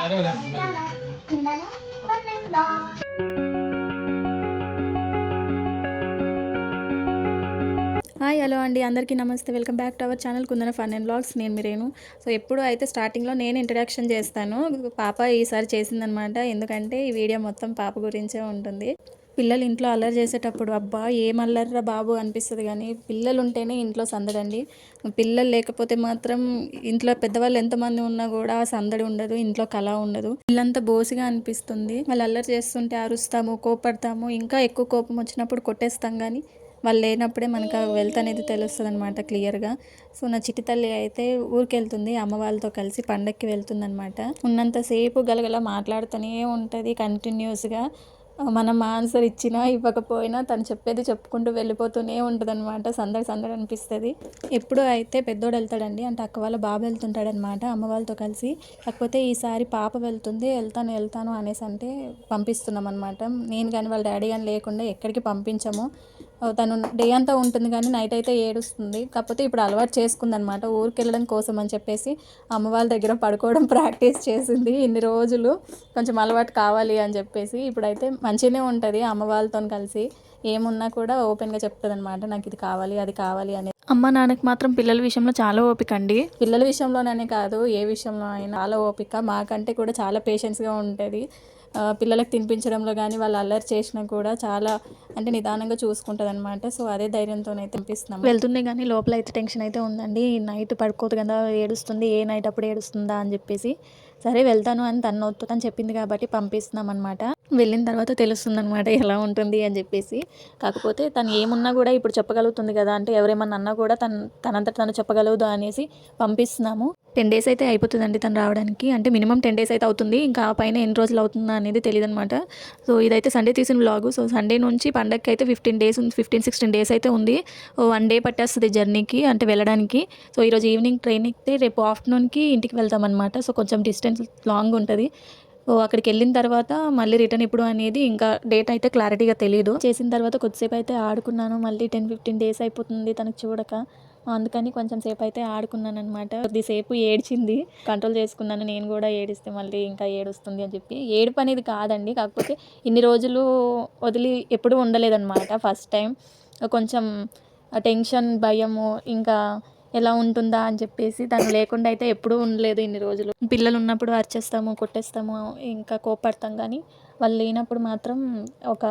Hi hello అండి, అందరికీ నమస్తే. Welcome back to our channel Kundana fun and vlogs. నేను మీరేను. సో ఎప్పుడు అయితే స్టార్టింగ్లో నేను ఇంట్రడక్షన్ చేస్తాను. పాప ఈసారి చేసిందనమాట. ఎందుకంటే ఈ వీడియో మొత్తం పాప గురించే ఉంటుంది. పిల్లలు ఇంట్లో అల్లరి చేసేటప్పుడు అబ్బా ఏం అల్లరిరా బాబు అనిపిస్తుంది, కానీ పిల్లలు ఉంటేనే ఇంట్లో సందడండి. పిల్లలు లేకపోతే మాత్రం ఇంట్లో పెద్దవాళ్ళు ఎంతమంది ఉన్నా కూడా సందడి ఉండదు, ఇంట్లో కళ ఉండదు. ఇల్లంతా బోసిగా అనిపిస్తుంది. వాళ్ళు అల్లరి చేస్తుంటే అరుస్తాము, కోపడతాము. ఇంకా ఎక్కువ కోపం వచ్చినప్పుడు కొట్టేస్తాం, కానీ వాళ్ళు లేనప్పుడే మనకు ఆ వెల్త్ అనేది తెలుస్తుంది అనమాట క్లియర్గా. సో నా చిట్టి తల్లి అయితే ఊరికి వెళ్తుంది, అమ్మ వాళ్ళతో కలిసి పండక్కి వెళ్తుంది అనమాట. ఉన్నంతసేపు గలగల మాట్లాడుతూనే ఉంటుంది కంటిన్యూస్గా. మనం ఆన్సర్ ఇచ్చినా ఇవ్వకపోయినా తను చెప్పేది చెప్పుకుంటూ వెళ్ళిపోతూనే ఉంటుంది అనమాట. సందడి సందడి అనిపిస్తుంది. ఎప్పుడు అయితే పెద్దోడు వెళ్తాడండి, అంటే అక్క వాళ్ళ బాబు వెళ్తుంటాడనమాట అమ్మ వాళ్ళతో కలిసి. కాకపోతే ఈసారి పాప వెళ్తుంది, వెళ్తాను అనేసి అంటే పంపిస్తున్నాం అనమాట. నేను కానీ వాళ్ళ డాడీ కానీ లేకుండా ఎక్కడికి పంపించము. తను డే అంతా ఉంటుంది కానీ నైట్ అయితే ఏడుస్తుంది. కాకపోతే ఇప్పుడు అలవాటు చేసుకుందనమాట ఊరికి వెళ్ళడం కోసం అని చెప్పేసి అమ్మ వాళ్ళ దగ్గర పడుకోవడం ప్రాక్టీస్ చేసింది ఇన్ని రోజులు. కొంచెం అలవాటు కావాలి అని చెప్పేసి ఇప్పుడైతే మంచిగానే ఉంటుంది అమ్మ వాళ్ళతో కలిసి. ఏమున్నా కూడా ఓపెన్గా చెప్తుంది అనమాట, నాకు ఇది కావాలి అది కావాలి అనేది. అమ్మ నాన్నకి మాత్రం పిల్లల విషయంలో చాలా ఓపిక అండి. పిల్లల విషయంలోనే కాదు, ఏ విషయంలో అయినా చాలా ఓపిక. మాకంటే కూడా చాలా పేషెన్స్గా ఉంటుంది. పిల్లలకు తినిపించడంలో కానీ వాళ్ళు అల్లరి చేసినా కూడా చాలా అంటే నిదానంగా చూసుకుంటుంది అనమాట. సో అదే ధైర్యంతోనైతే పంపిస్తున్నాం. వెళ్తుంది కానీ లోపల అయితే టెన్షన్ అయితే ఉందండి. నైట్ పడుకోదు కదా, ఏడుస్తుంది. ఏ నైట్ అప్పుడు ఏడుస్తుందా అని చెప్పేసి సరే వెళ్తాను అని తను తను చెప్పింది కాబట్టి పంపిస్తున్నాం అనమాట. వెళ్ళిన తర్వాత తెలుస్తుంది అనమాట ఎలా ఉంటుంది అని చెప్పేసి. కాకపోతే తను ఏమున్నా కూడా ఇప్పుడు చెప్పగలుగుతుంది కదా, అంటే ఎవరేమన్నా అన్నా కూడా తనంతట తను చెప్పగలదు అనేసి పంపిస్తున్నాము. 10 days అయితే అయిపోతుందండి తను రావడానికి. అంటే మినిమం 10 days అయితే అవుతుంది. ఇంకా పైన ఎన్ని రోజులు అవుతుందా అనేది తెలియదు అనమాట. సో ఇదైతే సండే తీసిన వ్లాగు. సో సండే నుంచి పండగకి అయితే 15-16 days అయితే ఉంది. 1 day పట్టేస్తుంది జర్నీకి, అంటే వెళ్ళడానికి. సో ఈరోజు ఈవినింగ్ ట్రైన్ ఎక్కితే రేపు ఆఫ్టర్నూన్కి ఇంటికి వెళ్తామన్నమాట. సో కొంచెం డిస్టెన్స్ లాంగ్ ఉంటుంది. సో అక్కడికి వెళ్ళిన తర్వాత మళ్ళీ రిటర్న్ ఎప్పుడు అనేది ఇంకా డేట్ అయితే క్లారిటీగా తెలియదు. చేసిన తర్వాత కొద్దిసేపు అయితే ఆడుకున్నాను. మళ్ళీ 10-15 days అయిపోతుంది తనకు చూడక. అందుకని కొంచెం సేపు అయితే ఆడుకున్నాను అనమాట. కొద్దిసేపు ఏడ్చింది, కంట్రోల్ చేసుకున్నాను. నేను కూడా ఏడిస్తే మళ్ళీ ఇంకా ఏడుస్తుంది అని చెప్పి. ఏడుపు అనేది కాదండి, కాకపోతే ఇన్ని రోజులు వదిలి ఎప్పుడూ ఉండలేదన్నమాట. ఫస్ట్ టైం కొంచెం టెన్షన్, భయము, ఇంకా ఎలా ఉంటుందా అని చెప్పేసి. తను లేకుండా అయితే ఎప్పుడూ ఉండలేదు ఇన్ని రోజులు. పిల్లలు ఉన్నప్పుడు అరిచేస్తాము, కొట్టేస్తాము, ఇంకా కోపడతాం, కానీ వాళ్ళు లేనప్పుడు మాత్రం ఒక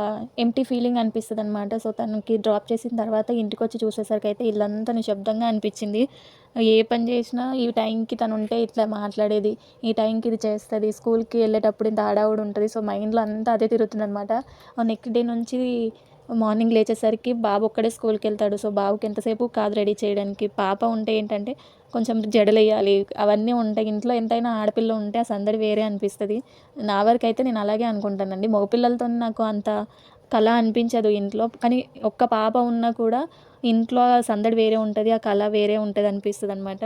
ఎంప్టీ ఫీలింగ్ అనిపిస్తుంది అనమాట. సో తనకి డ్రాప్ చేసిన తర్వాత ఇంటికి వచ్చి చూసేసరికి అయితే ఇల్లంతా నిశ్శబ్దంగా అనిపించింది. ఏ పని చేసినా ఈ టైంకి తను ఉంటే ఇట్లా మాట్లాడేది, ఈ టైంకి ఇది చేస్తుంది, స్కూల్కి వెళ్ళేటప్పుడు ఇంత హడావుడి ఉంటుంది. సో మైండ్లో అంతా అదే తిరుగుతుంది అనమాట. నెక్స్ట్ డే నుంచి మార్నింగ్ లేచేసరికి బాబు ఒక్కడే స్కూల్కి వెళ్తాడు. సో బాబుకి ఎంతసేపు కాదు రెడీ చేయడానికి. పాప ఉంటే ఏంటంటే కొంచెం జడలేయాలి, అవన్నీ ఉంటాయి. ఇంట్లో ఎంతైనా ఆడపిల్ల ఉంటే ఆ సందడి వేరే అనిపిస్తుంది. నా వరకు అయితే నేను అలాగే అనుకుంటానండి. మగపిల్లలతో నాకు అంత కళ అనిపించదు ఇంట్లో, కానీ ఒక్క పాప ఉన్నా కూడా ఇంట్లో సందడి వేరే ఉంటుంది, ఆ కళ వేరే ఉంటుంది అనిపిస్తుంది అనమాట.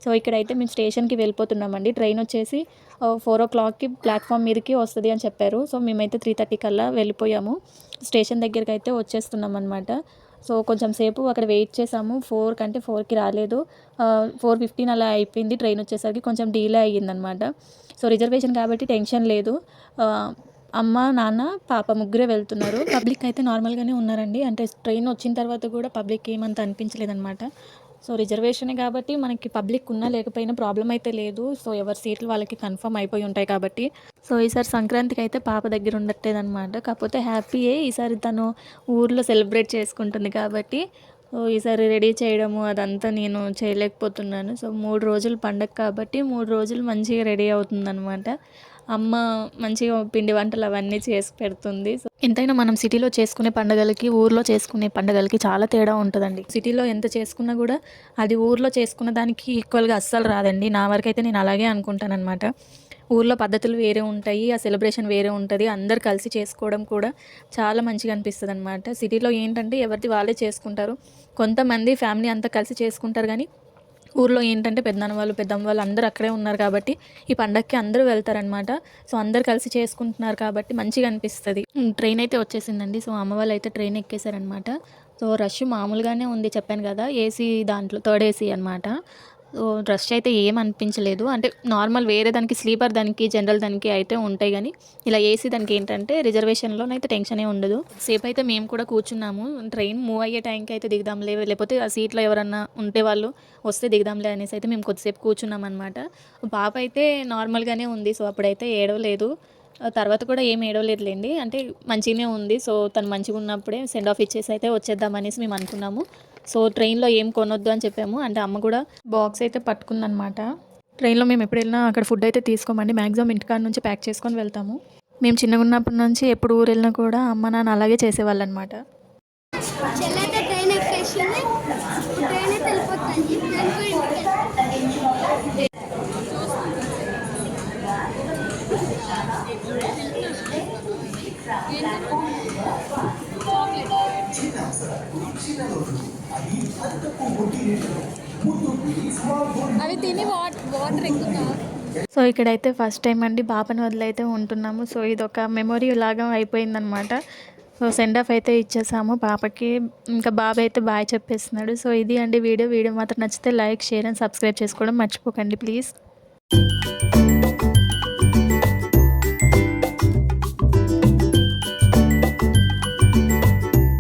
సో ఇక్కడైతే మేము స్టేషన్కి వెళ్ళిపోతున్నామండి. ట్రైన్ వచ్చేసి 4 o'clockకి ప్లాట్ఫామ్ మీదకి వస్తుంది అని చెప్పారు. సో మేమైతే 3:30 కల్లా వెళ్ళిపోయాము. స్టేషన్ దగ్గరికి అయితే వచ్చేస్తున్నాం అనమాట. సో కొంచెం సేపు అక్కడ వెయిట్ చేసాము. 4 కంటే 4కి రాలేదు. 4:15 అలా అయిపోయింది. ట్రైన్ వచ్చేసరికి కొంచెం డీలే అయ్యిందనమాట. సో రిజర్వేషన్ కాబట్టి టెన్షన్ లేదు. అమ్మ, నాన్న, పాప ముగ్గురే వెళ్తున్నారు. పబ్లిక్ అయితే నార్మల్గానే ఉన్నారండి. అంటే ట్రైన్ వచ్చిన తర్వాత కూడా పబ్లిక్ ఏమంత అనిపించలేదన్నమాట. సో రిజర్వేషనే కాబట్టి మనకి పబ్లిక్ ఉన్నా లేకపోయినా ప్రాబ్లం అయితే లేదు. సో ఎవరి సీట్లు వాళ్ళకి కన్ఫర్మ్ అయిపోయి ఉంటాయి కాబట్టి. సో ఈసారి సంక్రాంతికి అయితే పాప దగ్గర ఉండట్లేదన్నమాట. కాకపోతే హ్యాపీయే. ఈసారి తను ఊర్లో సెలబ్రేట్ చేసుకుంటుంది కాబట్టి ఈసారి రెడీ చేయడము అదంతా నేను చేయలేకపోతున్నాను. సో 3 రోజులు పండగ కాబట్టి 3 రోజులు మంచిగా రెడీ అవుతుందన్నమాట. అమ్మ మంచిగా పిండి వంటలు అవన్నీ చేసి పెడుతుంది. సో ఎంతైనా మనం సిటీలో చేసుకునే పండుగలకి ఊర్లో చేసుకునే పండుగలకి చాలా తేడా ఉంటుందండి. సిటీలో ఎంత చేసుకున్నా కూడా అది ఊర్లో చేసుకున్న దానికి ఈక్వల్గా అస్సలు రాదండి. నా వరకైతే నేను అలాగే అనుకుంటాను అనమాట. ఊర్లో పద్ధతులు వేరే ఉంటాయి, ఆ సెలబ్రేషన్ వేరే ఉంటుంది. అందరు కలిసి చేసుకోవడం కూడా చాలా మంచిగా అనిపిస్తుంది అనమాట. సిటీలో ఏంటంటే ఎవరిది వాళ్ళే చేసుకుంటారు. కొంతమంది ఫ్యామిలీ అంతా కలిసి చేసుకుంటారు, కానీ ఊర్లో ఏంటంటే పెద్దనాన్న వాళ్ళు, పెద్దమ్మ వాళ్ళు అందరూ అక్కడే ఉన్నారు కాబట్టి ఈ పండగకి అందరూ వెళ్తారనమాట. సో అందరు కలిసి చేసుకుంటున్నారు కాబట్టి మంచిగా అనిపిస్తుంది. ట్రైన్ అయితే వచ్చేసిందండి. సో అమ్మ వాళ్ళు అయితే ట్రైన్ ఎక్కేసారనమాట. సో రష్ మామూలుగానే ఉంది, చెప్పాను కదా, ఏసీ దాంట్లో 3rd AC అనమాట. రష్ అయితే ఏం అనిపించలేదు. అంటే నార్మల్ వేరే దానికి స్లీపర్ దానికి, జనరల్ దానికి అయితే ఉంటాయి గానీ, ఇలా ఏసీ దానికి ఏంటంటే రిజర్వేషన్‌లోనైతే టెన్షనే ఉండదు. సేపయితే మేము కూడా కూర్చున్నాము. ట్రైన్ మూవ్ అయ్యే టైంకి అయితే దిగుదాంలే, లేకపోతే ఆ సీట్‌లో ఎవరన్నా ఉంటే వాళ్ళు వస్తే దిగుదాంలే అనేసి అయితే మేము కొద్దిసేపు కూర్చున్నామనమాట. పాప అయితే నార్మల్‌గానే ఉంది. సో, అప్పుడైతే ఏడవలేదు. తర్వాత కూడా ఏమి ఏడవలేదులెండి. అంటే మంచిగానే ఉంది. సో, తను మంచిగున్నప్పుడే సెండ్ ఆఫ్ ఇచ్చేసి అయితే వచ్చేద్దాం అనేసి మేము అనుకున్నాము. సో, ట్రైన్‌లో ఏం కొనొద్దు అని చెప్పాము. అంటే అమ్మ కూడా బాక్స్ అయితే పట్టుకుందనమాట. ట్రైన్‌లో మేము ఎప్పుడెళ్ళినా అక్కడ ఫుడ్ అయితే తీసుకోమండి. మాక్సిమం ఇంటికాడ నుంచి ప్యాక్ చేసుకొని వెళ్తాము. మేము చిన్నగున్నప్పటి నుంచి ఎప్పుడు ఊరెళ్ళినా కూడా అమ్మ, నాన్న అలాగే చేసేవాళ్ళనమాట. చెల్లైతే ట్రైన్ ఎక్కేసింది. ట్రైన్ అయితే వెళ్ళిపోతుంది. నేను కూడా ఇంటికి అవి తిని వాటర్ ఎక్కువ. సో, ఇక్కడైతే ఫస్ట్ టైమ్ అండి పాపని వదిలైతే ఉంటున్నాము. సో, ఇదొక మెమొరీ లాగా అయిపోయిందనమాట. సో, సెండ్ ఆఫ్ అయితే ఇచ్చేసాము పాపకి. ఇంకా బాబు అయితే బాయ్ చెప్పేస్తున్నాడు. సో, ఇది అండి వీడియో. వీడియో మాత్రం నచ్చితే లైక్, షేర్ అండ్ సబ్స్క్రైబ్ చేసుకోవడం మర్చిపోకండి ప్లీజ్.